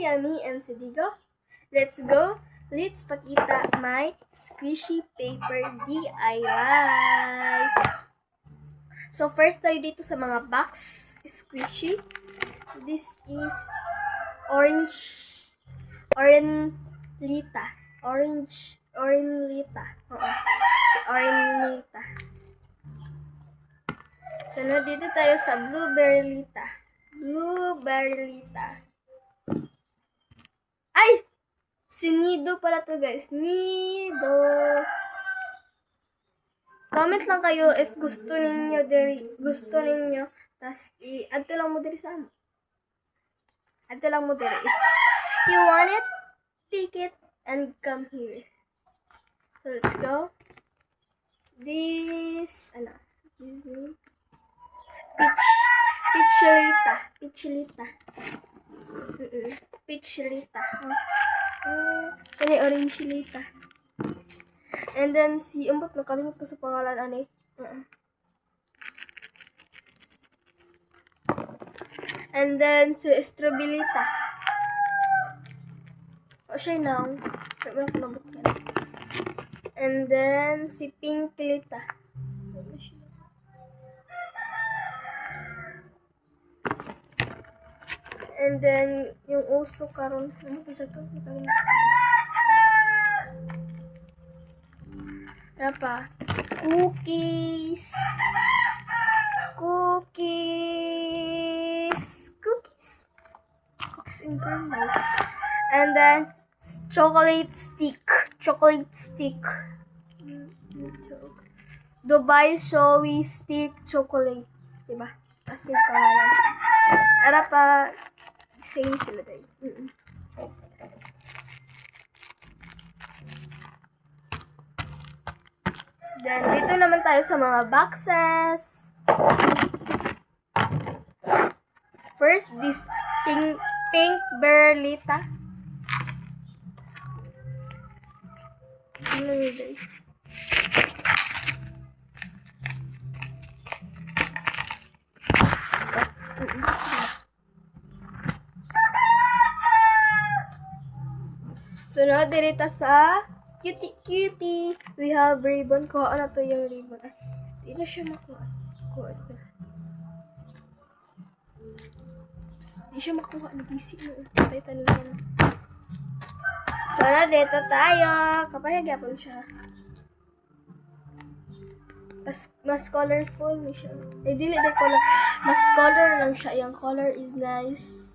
Yummy and Sidigo. Let's go! Let's pakita my squishy paper DIY! So, first tayo dito sa mga box squishy. This is Orangelita. Orangelita. Oo. Si Orangelita. Sunod dito tayo sa Blueberrylita. Ay! Si Nido pala to, guys. Nido. Comment lang kayo if gusto ninyo. Tas i-add lang mo diri sa ano. Add lang mo diri. If you want it, take it and come here. So let's go. This name? Peachlita. Kani Orangelita. And then si ambot nakalimot ko sa pangalan ani. And then si Strawberryta. Siya nang nabot ka. And then si Pinklita. And then yung uso karon, ano ba siya to? Ano pa? Cookies and cream milk. And then chocolate stick. Dubai Showy Stick Chocolate. Diba? Tapos yung pangalan. Ara pa, same sila tayo. Then, dito naman tayo sa mga boxes. First, this pink Berlita. Ano yun guys? Sunod, dirita sa cutie. We have ribbon. Kuha na to yung ribbon. Ay, di na siya makuha. Di siya makuha. Nag-busy mo. Patay tanin. Sunod, dito tayo. Kapag siya. Mas colorful siya. Ay, dili color. Mas color lang siya. Yung color is nice.